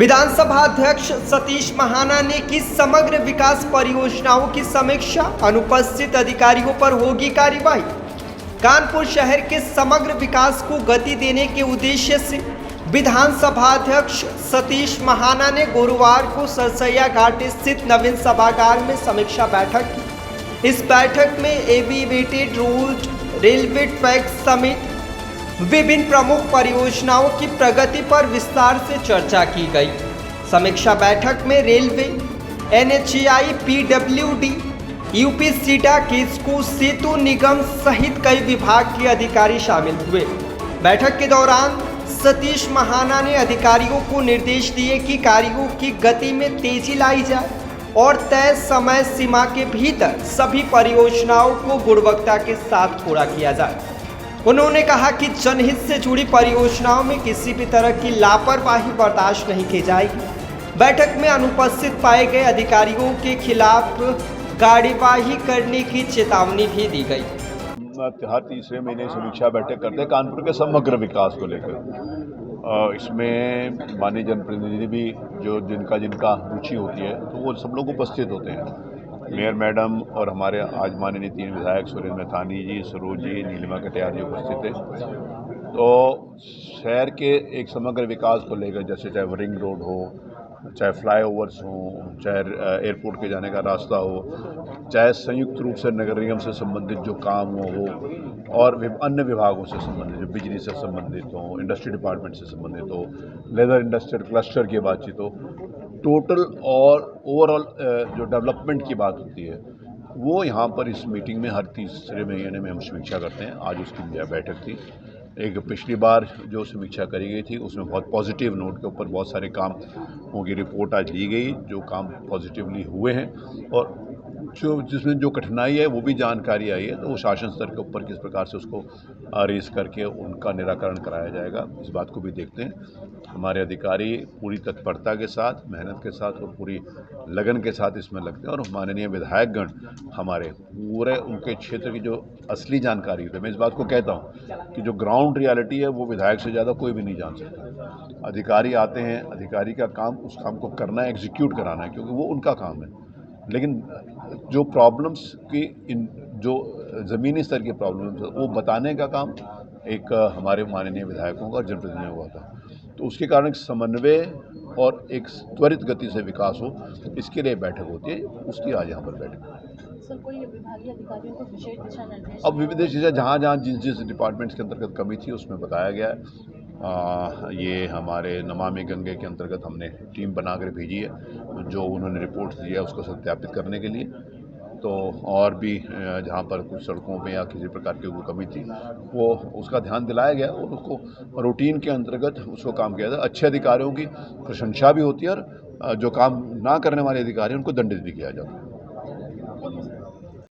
विधानसभा अध्यक्ष सतीश महाना ने की समग्र विकास परियोजनाओं की समीक्षा, अनुपस्थित अधिकारियों पर होगी कार्यवाही। कानपुर शहर के समग्र विकास को गति देने के उद्देश्य से विधानसभा अध्यक्ष सतीश महाना ने गुरुवार को सरसैया घाट स्थित नवीन सभागार में समीक्षा बैठक की। इस बैठक में एलिवेटेड रोड, रेलवे ट्रैक समेत विभिन्न प्रमुख परियोजनाओं की प्रगति पर विस्तार से चर्चा की गई। समीक्षा बैठक में railway, NHAI, PWD, UP SIDA, Kisko, सेतु निगम सहित कई विभाग के अधिकारी शामिल हुए। बैठक के दौरान सतीश महाना ने अधिकारियों को निर्देश दिए कि कार्यों की गति में तेजी लाई जाए और तय समय सीमा के भीतर सभी परियोजनाओं को गुणवत्ता के साथ पूरा किया जाए। उन्होंने कहा कि जनहित से जुड़ी परियोजनाओं में किसी भी तरह की लापरवाही बर्दाश्त नहीं की जाएगी। बैठक में अनुपस्थित पाए गए अधिकारियों के खिलाफ कार्यवाही करने की चेतावनी भी दी गई। हर तीसरे महीने समीक्षा बैठक करते हैं कानपुर के समग्र विकास को लेकर। इसमें माननीय जनप्रतिनिधि भी जो जिनका रुचि होती है तो वो सब लोग उपस्थित होते हैं। मेयर मैडम और हमारे आज माननीय 3 विधायक सुरेंद्र मैथानी जी, सरोज जी, नीलिमा कटियार जी उपस्थित थे। तो शहर के एक समग्र विकास को लेकर, जैसे चाहे रिंग रोड हो, चाहे फ्लाईओवर्स हो, चाहे एयरपोर्ट के जाने का रास्ता हो, चाहे संयुक्त रूप से नगर निगम से संबंधित जो काम हो और अन्य विभागों से संबंधित जो बिजली से संबंधित हो, इंडस्ट्री डिपार्टमेंट से संबंधित हो, लेदर इंडस्ट्रियल क्लस्टर की बातचीत हो, टोटल और ओवरऑल जो डेवलपमेंट की बात होती है वो यहाँ पर इस मीटिंग में हर तीसरे महीने में हम समीक्षा करते हैं। आज उसकी बैठक थी। एक पिछली बार जो समीक्षा करी गई थी उसमें बहुत पॉजिटिव नोट के ऊपर बहुत सारे कामों की रिपोर्ट आज ली गई, जो काम पॉजिटिवली हुए हैं और जिसमें जो कठिनाई है वो भी जानकारी आई है। तो वो शासन स्तर के ऊपर किस प्रकार से उसको रेज करके उनका निराकरण कराया जाएगा, इस बात को भी देखते हैं। हमारे अधिकारी पूरी तत्परता के साथ, मेहनत के साथ और पूरी लगन के साथ इसमें लगते हैं और माननीय विधायकगण हमारे पूरे उनके क्षेत्र की जो असली जानकारी है, मैं इस बात को कहता हूँ कि जो ग्राउंड रियलिटी है वो विधायक से ज़्यादा कोई भी नहीं जान सकता। अधिकारी आते हैं, अधिकारी का काम उस काम को करना है, एग्जीक्यूट कराना है, क्योंकि वो उनका काम है। लेकिन जो प्रॉब्लम्स की जो ज़मीनी स्तर की प्रॉब्लम्स वो बताने का काम एक हमारे माननीय विधायकों का और जनप्रतिनिधियों का था। तो उसके कारण समन्वय और एक त्वरित गति से विकास हो, इसके लिए बैठक होती है। उसकी आज यहाँ पर बैठक। सर, कोई विभागीय अधिकारियों को विशेष दिशा निर्देश? अब विविध दिशा जहाँ जिस डिपार्टमेंट्स के अंतर्गत कमी थी उसमें बताया गया है। ये हमारे नमामि गंगे के अंतर्गत हमने टीम बनाकर भेजी है, जो उन्होंने रिपोर्ट दिया है उसको सत्यापित करने के लिए। तो और भी जहाँ पर कुछ सड़कों पे या किसी प्रकार की कोई कमी थी वो उसका ध्यान दिलाया गया और उसको रूटीन के अंतर्गत उसको काम किया जाए। अच्छे अधिकारियों की प्रशंसा भी होती है और जो काम ना करने वाले अधिकारी उनको दंडित भी किया जाता है।